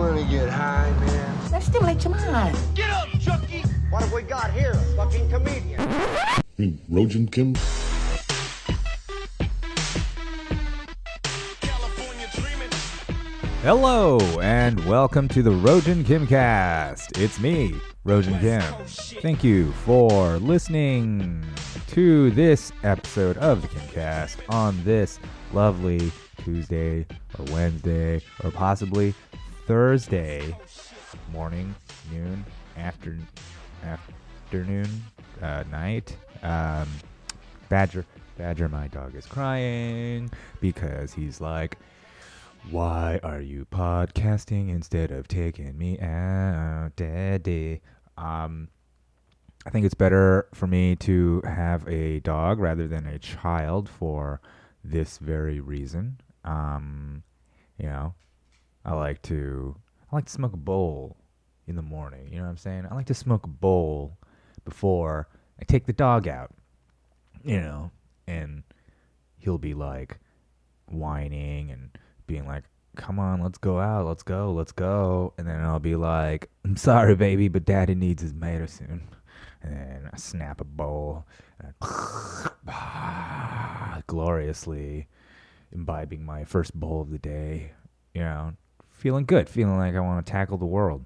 wanna get high, man? Let's stimulate your mind. Get up, Chucky! What have we got here? A fucking comedian. Rojan Kim? Hello, and welcome to the Rojan Kimcast. It's me, Rojan Kim. Thank you for listening to this episode of the Kimcast on this lovely Tuesday or Wednesday or possibly Thursday morning, noon, afternoon, night. Badger, my dog is crying because he's like, why are you podcasting instead of taking me out, Daddy? I think it's better for me to have a dog rather than a child for this very reason. I like to smoke a bowl in the morning. You know what I'm saying? I like to smoke a bowl before I take the dog out. And he'll be like whining and being like, come on, let's go out, let's go. And then I'll be like, I'm sorry, baby, but Daddy needs his medicine. And then I snap a bowl and gloriously imbibing my first bowl of the day. Feeling good, feeling like I want to tackle the world.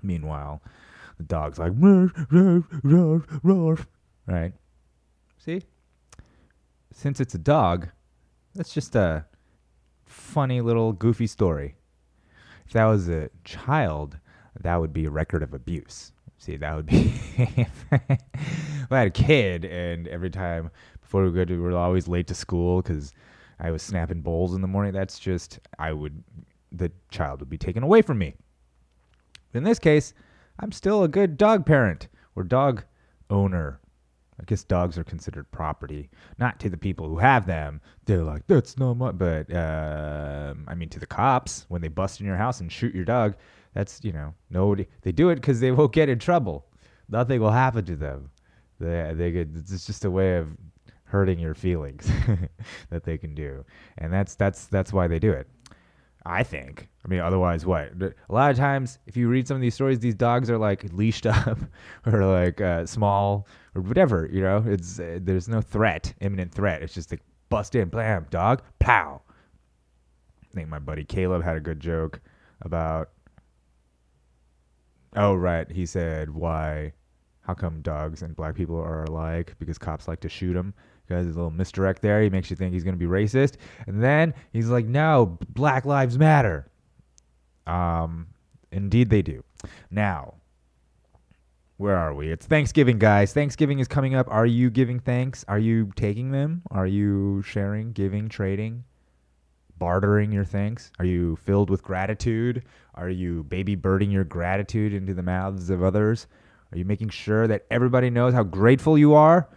Meanwhile, the dog's like, roar, roar, roar, roar. Right? See? Since it's a dog, that's just a funny little goofy story. If that was a child, that would be a record of abuse. See, that would be if I had a kid and every time before we were always late to school because I was snapping bowls in the morning. That's just the child would be taken away from me. In this case, I'm still a good dog parent or dog owner. I guess dogs are considered property, not to the people who have them. They're like, that's not my, but, to the cops, when they bust in your house and shoot your dog, that's, nobody, they do it because they won't get in trouble. Nothing will happen to them. It's just a way of hurting your feelings that they can do. And that's why they do it. I think. Otherwise what? A lot of times, if you read some of these stories, these dogs are like leashed up or like small or whatever, It's there's no imminent threat. It's just like bust in, blam, dog, plow. I think my buddy Caleb had a good joke about, he said, how come dogs and black people are alike? Because cops like to shoot them. There's a little misdirect there. He makes you think he's going to be racist. And then he's like, no, Black Lives Matter. Indeed they do. Now, where are we? It's Thanksgiving, guys. Thanksgiving is coming up. Are you giving thanks? Are you taking them? Are you sharing, giving, trading, bartering your thanks? Are you filled with gratitude? Are you baby birding your gratitude into the mouths of others? Are you making sure that everybody knows how grateful you are?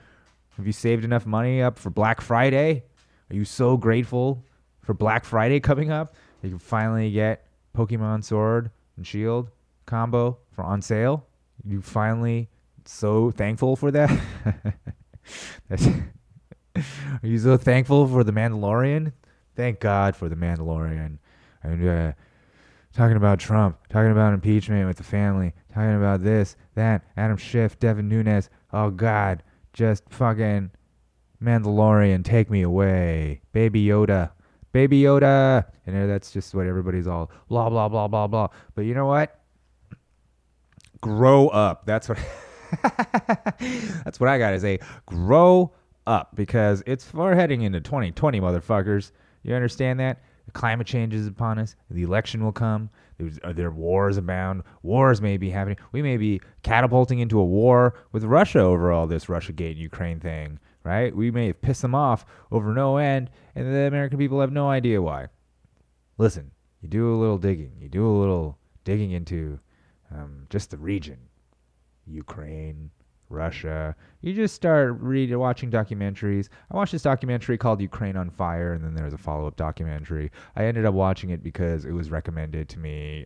Have you saved enough money up for Black Friday? Are you so grateful for Black Friday coming up that you can finally get Pokemon Sword and Shield combo on sale? You finally so thankful for that? Are you so thankful for The Mandalorian? Thank God for The Mandalorian. And talking about Trump, talking about impeachment with the family, talking about this, that, Adam Schiff, Devin Nunes. Oh, God. Just fucking Mandalorian, take me away. Baby Yoda. And that's just what everybody's all blah, blah, blah, blah, blah. But you know what? Grow up. That's what that's what I got to say. Grow up, because we're heading into 2020, motherfuckers. You understand that? The climate change is upon us. The election will come. There wars abound. Wars may be happening. We may be catapulting into a war with Russia over all this Russiagate Ukraine thing, right? We may have pissed them off over no end, and the American people have no idea why. Listen, you do a little digging. You do a little digging into just the region. Ukraine, Russia. You just start watching documentaries. I watched this documentary called Ukraine on Fire, and then there's a follow-up documentary. I ended up watching it because it was recommended to me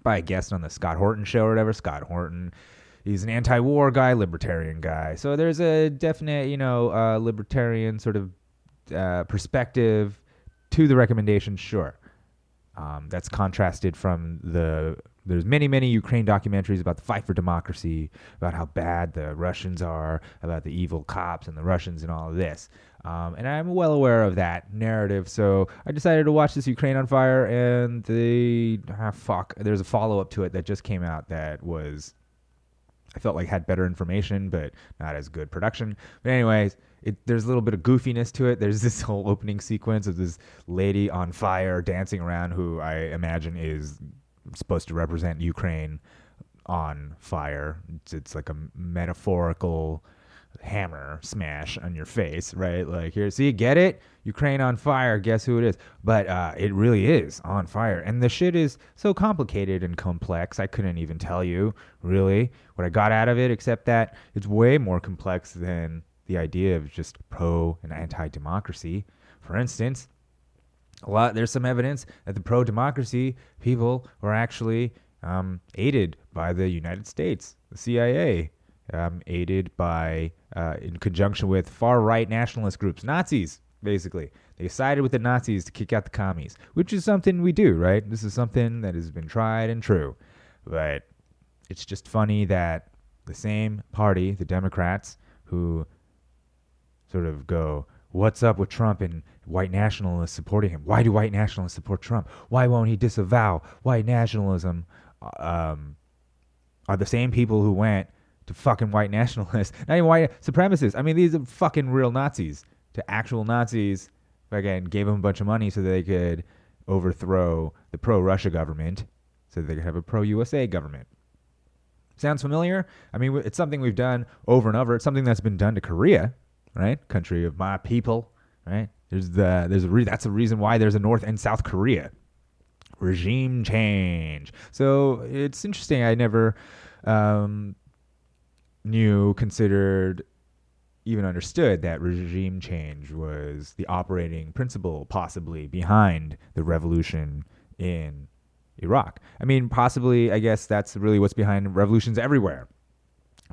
by a guest on the Scott Horton show or whatever. Scott Horton, he's an anti-war guy, libertarian guy. So there's a definite, libertarian sort of perspective to the recommendation, sure. That's contrasted from there's many Ukraine documentaries about the fight for democracy, about how bad the Russians are, about the evil cops and the Russians and all of this. And I'm well aware of that narrative, so I decided to watch this Ukraine on Fire, and there's a follow-up to it that just came out that was, I felt like had better information, but not as good production. But anyways, there's a little bit of goofiness to it. There's this whole opening sequence of this lady on fire dancing around, who I imagine is supposed to represent Ukraine on fire. It's like a metaphorical hammer smash on your face, right? Like, here, see, get it? Ukraine on fire, guess who it is? But it really is on fire. And the shit is so complicated and complex, I couldn't even tell you, really, what I got out of it, except that it's way more complex than the idea of just pro and anti-democracy. For instance, there's some evidence that the pro-democracy people were actually aided by the United States, the CIA, aided by, in conjunction with far-right nationalist groups, Nazis, basically. They sided with the Nazis to kick out the commies, which is something we do, right? This is something that has been tried and true. But it's just funny that the same party, the Democrats, who sort of go, what's up with Trump and white nationalists supporting him? Why do white nationalists support Trump? Why won't he disavow white nationalism? Are the same people who went to fucking white nationalists, not even white supremacists. I mean, these are fucking real Nazis, to actual Nazis. Again, gave them a bunch of money so they could overthrow the pro-Russia government, so they could have a pro-USA government. Sounds familiar? I mean, it's something we've done over and over. It's something that's been done to Korea, right? Country of my people, right? That's the reason why there's a North and South Korea. Regime change. So it's interesting. I never considered, even understood that regime change was the operating principle, possibly, behind the revolution in Iraq. I mean, possibly, I guess that's really what's behind revolutions everywhere.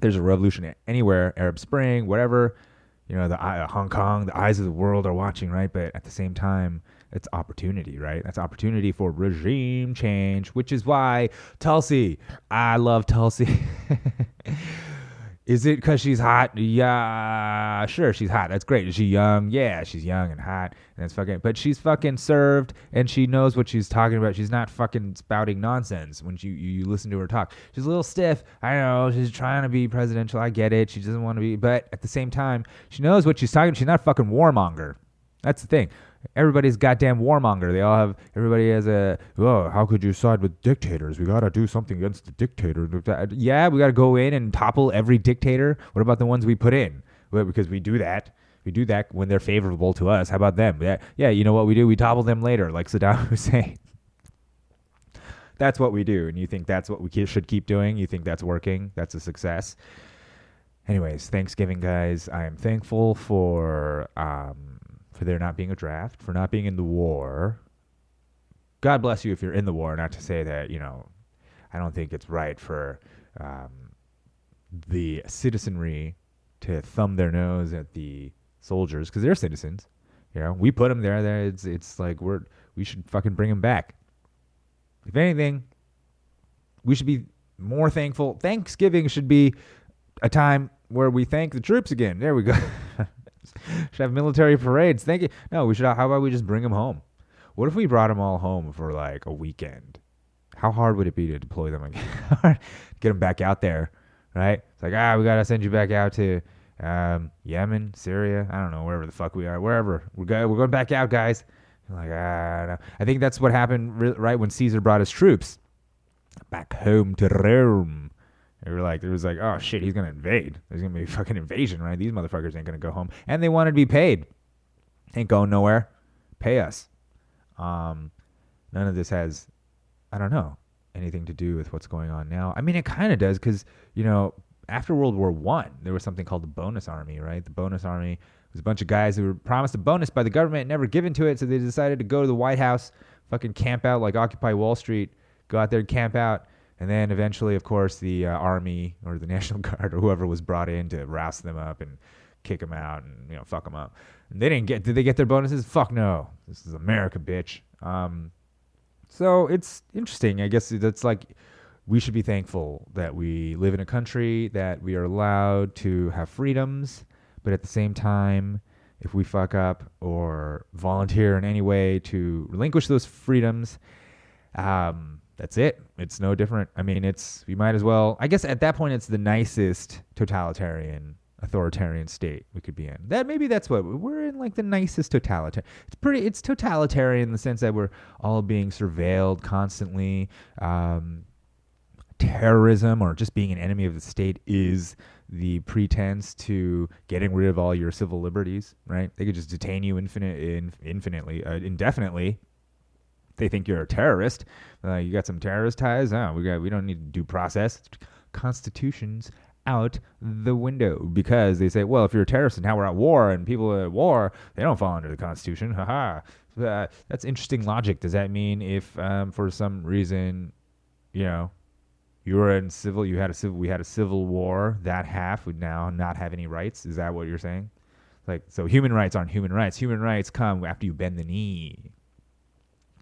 There's a revolution anywhere, Arab Spring, whatever, Hong Kong, the eyes of the world are watching, right? But at the same time, it's opportunity, right? That's opportunity for regime change, which is why Tulsi, I love Tulsi. Is it because she's hot? Yeah, sure, she's hot. That's great. Is she young? Yeah, she's young and hot. And that's fucking. But she's fucking served, and she knows what she's talking about. She's not fucking spouting nonsense when you listen to her talk. She's a little stiff. I know. She's trying to be presidential. I get it. She doesn't want to be. But at the same time, she knows what she's talking. She's not a fucking warmonger. That's the thing. Everybody's goddamn warmonger. Everybody has how could you side with dictators? We got to do something against the dictator. Yeah, we got to go in and topple every dictator. What about the ones we put in? Well, because we do that. We do that when they're favorable to us. How about them? Yeah, you know what we do? We topple them later, like Saddam Hussein. That's what we do. And you think that's what we should keep doing? You think that's working? That's a success? Anyways, Thanksgiving, guys. I am thankful for there not being a draft, for not being in the war. God bless you if you're in the war, not to say that, I don't think it's right for the citizenry to thumb their nose at the soldiers, because they're citizens. We put them there. It's like we should fucking bring them back. If anything, we should be more thankful. Thanksgiving should be a time where we thank the troops again. There we go. Should have military parades. Thank you. No, we should. How about we just bring them home? What if we brought them all home for like a weekend? How hard would it be to deploy them again? Get them back out there, right? It's like, we got to send you back out to Yemen, Syria. I don't know, wherever the fuck we are. Wherever. We're going back out, guys. I'm like, no. I think that's what happened right when Caesar brought his troops back home to Rome. It was like, oh shit, he's gonna invade. There's gonna be a fucking invasion, right? These motherfuckers ain't gonna go home, and they wanted to be paid. Ain't going nowhere. Pay us. None of this has, I don't know, anything to do with what's going on now. I mean, it kind of does, because after World War I, there was something called the bonus army, right? The bonus army was a bunch of guys who were promised a bonus by the government, never given to it, so they decided to go to the White House, fucking camp out like Occupy Wall Street, go out there and camp out. And then eventually, of course, the army or the National Guard or whoever was brought in to roust them up and kick them out and fuck them up. And did they get their bonuses? Fuck no. This is America, bitch. So it's interesting. I guess that's like we should be thankful that we live in a country that we are allowed to have freedoms, but at the same time, if we fuck up or volunteer in any way to relinquish those freedoms, that's it. It's no different. I mean, we might as well. I guess at that point, it's the nicest totalitarian, authoritarian state we could be in. That's what we're in, like the nicest totalitarian. It's totalitarian in the sense that we're all being surveilled constantly. Terrorism or just being an enemy of the state is the pretense to getting rid of all your civil liberties, right? They could just detain you indefinitely. They think you're a terrorist. You got some terrorist ties? No, we don't need due process. Constitution's out the window because they say, well, if you're a terrorist and now we're at war and people are at war, they don't fall under the Constitution. Haha. That's interesting logic. Does that mean if for some reason, you were in we had a civil war, that half would now not have any rights? Is that what you're saying? Like, so human rights aren't human rights. Human rights come after you bend the knee.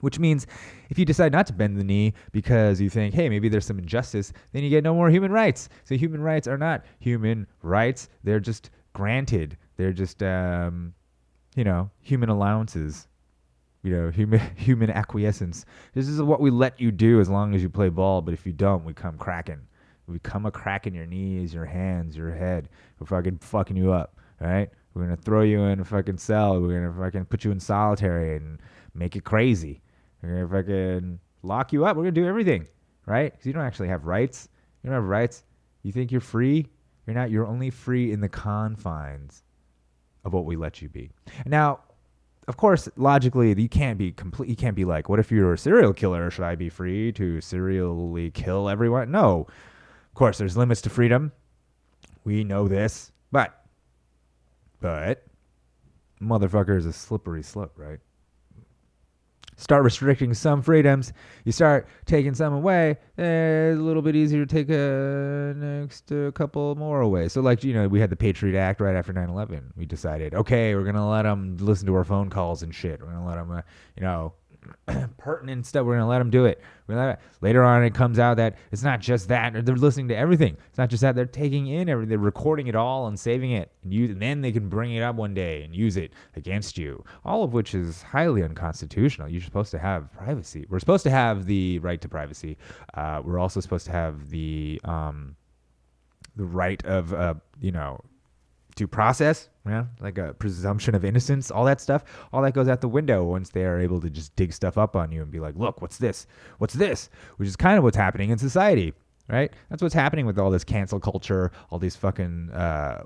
Which means if you decide not to bend the knee because you think, hey, maybe there's some injustice, then you get no more human rights. So human rights are not human rights. They're just granted. They're just, human allowances. Human acquiescence. This is what we let you do as long as you play ball. But if you don't, we come cracking. We come a crack in your knees, your hands, your head. We're fucking you up, right? We're going to throw you in a fucking cell. We're going to fucking put you in solitary and make it crazy. We're going to fucking lock you up. We're going to do everything, right? Because you don't actually have rights. You don't have rights. You think you're free? You're not. You're only free in the confines of what we let you be. Now, of course, logically, you can't be complete. You can't be like, what if you're a serial killer? Should I be free to serially kill everyone? No. Of course, there's limits to freedom. We know this. But, motherfucker is a slippery slope, right? Start restricting some freedoms. You start taking some away. It's a little bit easier to take a couple more away. So, we had the Patriot Act right after 9/11. We decided, okay, we're going to let them listen to our phone calls and shit. We're going to let them, pertinent stuff. We're going to let them do it. Later on, it comes out that it's not just that. They're listening to everything. It's not just that. They're taking in everything. They're recording it all and saving it. And then they can bring it up one day and use it against you. All of which is highly unconstitutional. You're supposed to have privacy. We're supposed to have the right to privacy. We're also supposed to have the right of, due process, like a presumption of innocence, all that stuff, all that goes out the window once they are able to just dig stuff up on you and be like, look, what's this? What's this? Which is kind of what's happening in society, right? That's what's happening with all this cancel culture, all these fucking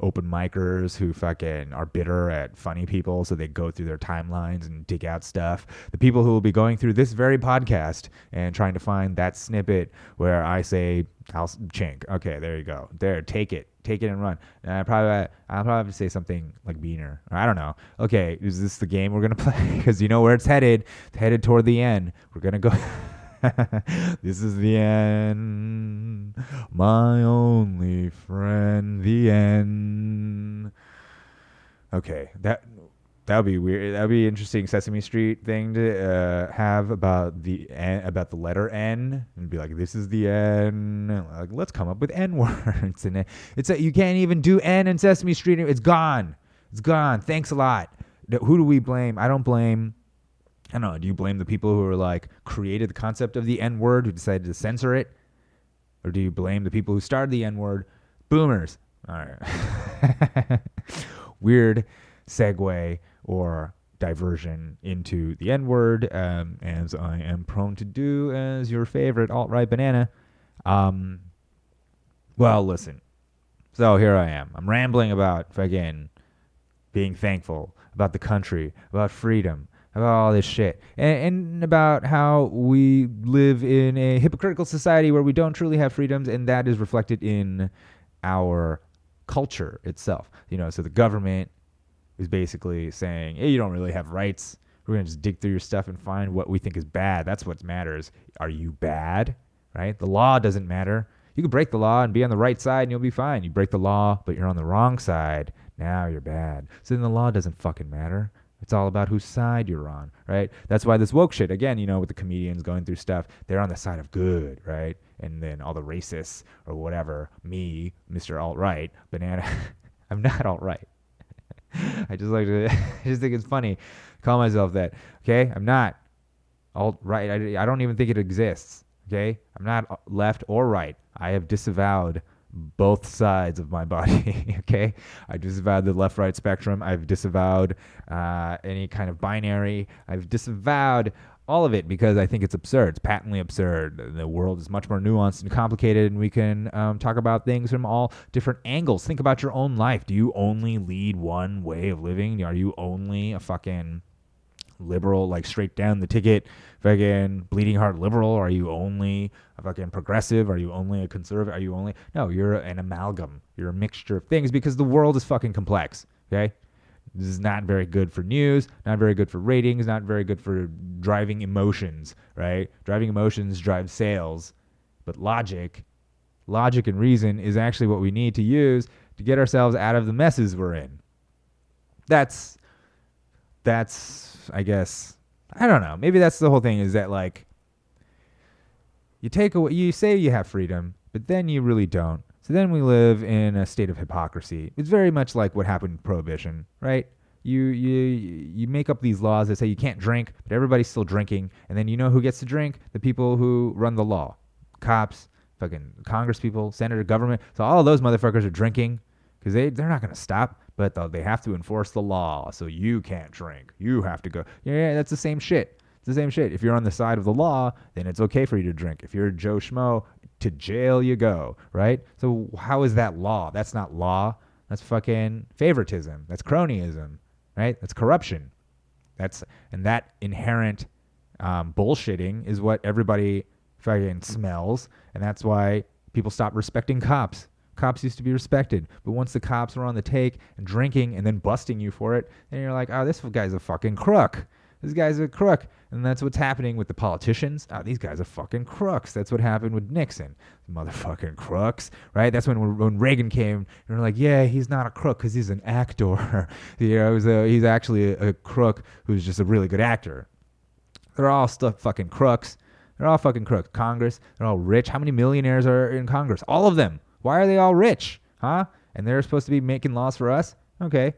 open micers who fucking are bitter at funny people, so they go through their timelines and dig out stuff. The people who will be going through this very podcast and trying to find that snippet where I say, I'll chink. Okay, there you go. There, take it and run. And I'll probably have to say something like Beaner. Or I don't know. Okay, is this the game we're going to play? Because you know where it's headed. It's headed toward the end. We're going to go. This is the end. My only friend, the end. Okay, that would be weird. That would be an interesting Sesame Street thing to have about the letter N and be like, this is the N. Like, let's come up with N words. And you can't even do N in Sesame Street. It's gone. It's gone. Thanks a lot. Who do we blame? I don't blame. I don't know. Do you blame the people who are created the concept of the N word, who decided to censor it? Or do you blame the people who started the N word? Boomers. All right. Weird segue or diversion into the N-word, as I am prone to do as your favorite alt-right banana. Well, listen. So here I am. I'm rambling about fucking being thankful, about the country, about freedom, about all this shit, and about how we live in a hypocritical society where we don't truly have freedoms, and that is reflected in our culture itself. So the government is basically saying, hey, you don't really have rights. We're going to just dig through your stuff and find what we think is bad. That's what matters. Are you bad? Right? The law doesn't matter. You can break the law and be on the right side and you'll be fine. You break the law, but you're on the wrong side. Now you're bad. So then the law doesn't fucking matter. It's all about whose side you're on, right? That's why this woke shit, again, with the comedians going through stuff, they're on the side of good, right? And then all the racists or whatever, me, Mr. Alt-Right, banana, I'm not alt-right. I just think it's funny. Call myself that, okay? I'm not alt-right. I don't even think it exists, okay? I'm not left or right. I have disavowed both sides of my body, okay? I disavowed the left-right spectrum. I've disavowed any kind of binary. I've disavowed all of it because I think it's absurd. It's patently absurd. The world is much more nuanced and complicated, and we can talk about things from all different angles. Think about your own life. Do you only lead one way of living? Are you only a fucking liberal, like straight down the ticket, fucking bleeding heart liberal? Are you only a fucking progressive? Are you only a conservative? Are you only... No, you're an amalgam. You're a mixture of things because the world is fucking complex, okay? This is not very good for news, not very good for ratings, not very good for driving emotions, right? Driving emotions drives sales, but logic and reason is actually what we need to use to get ourselves out of the messes we're in. That's I guess, I don't know. Maybe that's the whole thing, is that like you say you have freedom, but then you really don't. So then we live in a state of hypocrisy. It's very much like what happened with Prohibition, right? You make up these laws that say you can't drink, but everybody's still drinking. And then you know who gets to drink? The people who run the law. Cops, fucking Congress people, senator, government. So all of those motherfuckers are drinking because they're not going to stop, but they have to enforce the law. So you can't drink. You have to go. Yeah, that's the same shit. It's the same shit. If you're on the side of the law, then it's okay for you to drink. If you're Joe Schmo, to jail you go, right? So how is that law? That's not law. That's fucking favoritism. That's cronyism, right? That's corruption. And that inherent bullshitting is what everybody fucking smells, and that's why people stop respecting cops. Cops used to be respected, but once the cops were on the take and drinking and then busting you for it, then you're like, oh, this guy's a fucking crook. This guy's a crook. And that's what's happening with the politicians. Oh, these guys are fucking crooks. That's what happened with Nixon. Motherfucking crooks, right? That's when Reagan came, and we're like, yeah, he's not a crook because he's an actor. He's actually a crook who's just a really good actor. They're all fucking crooks. They're all fucking crooks. Congress, they're all rich. How many millionaires are in Congress? All of them. Why are they all rich? Huh? And they're supposed to be making laws for us? Okay.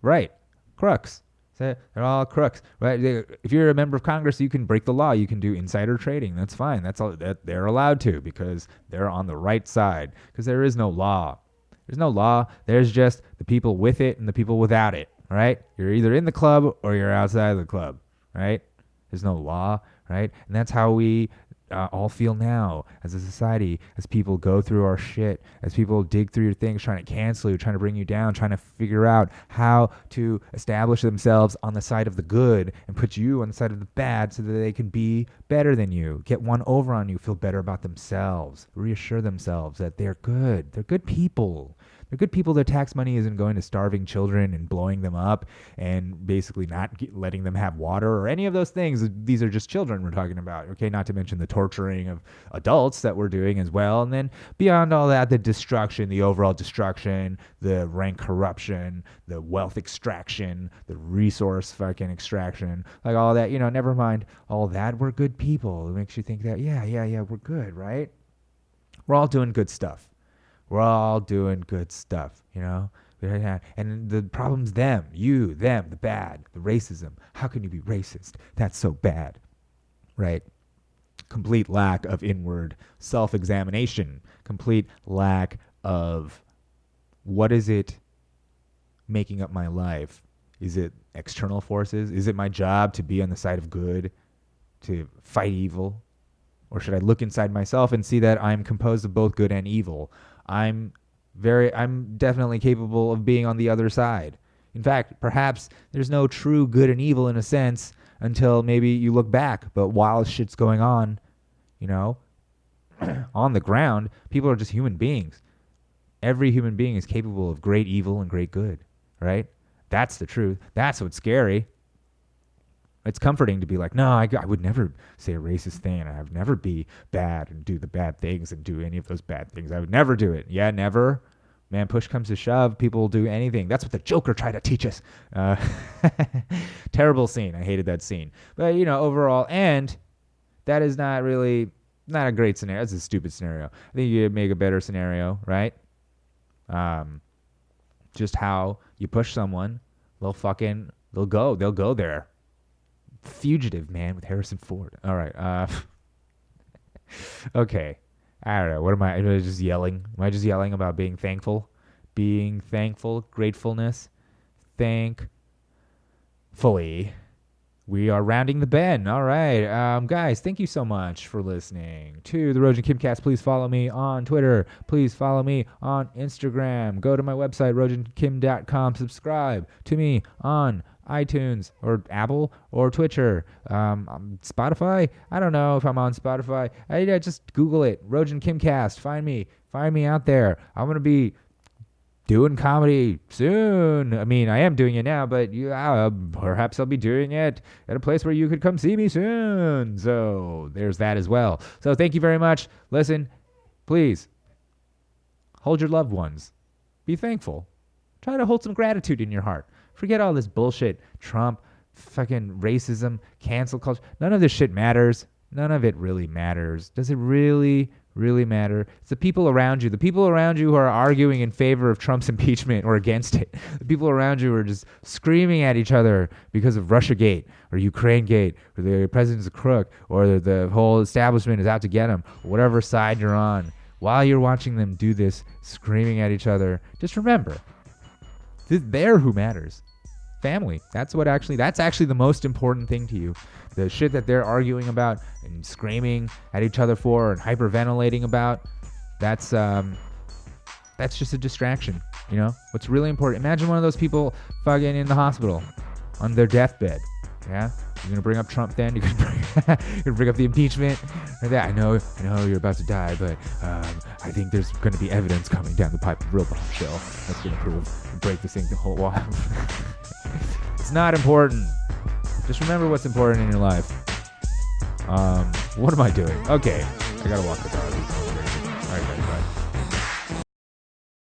Right. Crooks. They're all crooks, right? If you're a member of Congress, you can break the law. You can do insider trading. That's fine. That's all that they're allowed to because they're on the right side. Because there is no law. There's no law. There's just the people with it and the people without it, right? You're either in the club or you're outside of the club, right? There's no law, right? And that's how we all feel now as a society, as people go through our shit, as people dig through your things, trying to cancel you, trying to bring you down, trying to figure out how to establish themselves on the side of the good and put you on the side of the bad so that they can be better than you, get one over on you, feel better about themselves, reassure themselves that they're good. They're good people. They're good people. Their tax money isn't going to starving children and blowing them up and basically not letting them have water or any of those things. These are just children we're talking about, okay? Not to mention the torturing of adults that we're doing as well. And then beyond all that, the destruction, the overall destruction, the rank corruption, the wealth extraction, the resource fucking extraction, like all that, never mind all that. We're good people. It makes you think that, yeah, we're good, right? We're all doing good stuff. We're all doing good stuff, And the problem's them, you, them, the bad, the racism. How can you be racist? That's so bad, right? Complete lack of inward self-examination. Complete lack of what is it making up my life? Is it external forces? Is it my job to be on the side of good, to fight evil? Or should I look inside myself and see that I'm composed of both good and evil? I'm definitely capable of being on the other side. In fact, perhaps there's no true good and evil in a sense until maybe you look back. But while shit's going on, on the ground, people are just human beings. Every human being is capable of great evil and great good, right? That's the truth. That's what's scary. It's comforting to be like, no, I would never say a racist thing, and I would never be bad and do the bad things and do any of those bad things. I would never do it. Yeah, never. Man, push comes to shove, people will do anything. That's what the Joker tried to teach us. Terrible scene. I hated that scene. But, overall, and that is not a great scenario. That's a stupid scenario. I think you could make a better scenario, right? Just how you push someone, they'll go there. Fugitive, man, with Harrison Ford. All right. Okay. I don't know. What am I just yelling? Am I just yelling about being thankful? Being thankful, gratefulness, thankfully. We are rounding the bend. All right. Guys, thank you so much for listening to the Rojan Kimcast. Please follow me on Twitter. Please follow me on Instagram. Go to my website, rojankim.com. Subscribe to me on iTunes or Apple or Twitcher. Spotify. I don't know if I'm on Spotify. I just Google it. Rojan Kimcast. Find me out there. I'm going to be doing comedy soon. I mean, I am doing it now, but perhaps I'll be doing it at a place where you could come see me soon. So there's that as well. So thank you very much. Listen, please hold your loved ones. Be thankful. Try to hold some gratitude in your heart. Forget all this bullshit. Trump, fucking racism, cancel culture. None of this shit matters. None of it really matters. Does it really matter? It's the people around you. The people around you who are arguing in favor of Trump's impeachment or against it. The people around you are just screaming at each other because of Russiagate or Ukrainegate or the president's a crook or the whole establishment is out to get him or whatever side you're on. While you're watching them do this, screaming at each other, just remember, they're who matters. Family. That's actually the most important thing to you. The shit that they're arguing about and screaming at each other for and hyperventilating about, that's just a distraction. What's really important. Imagine one of those people fucking in the hospital on their deathbed. Yeah? You're gonna bring up Trump then? You're gonna bring up the impeachment? Or that? I know you're about to die, but I think there's gonna be evidence coming down the pipe, real bombshell, that's gonna break this thing the whole while. It's not important. Just remember what's important in your life. What am I doing? Okay, I gotta walk the dog. All right, guys.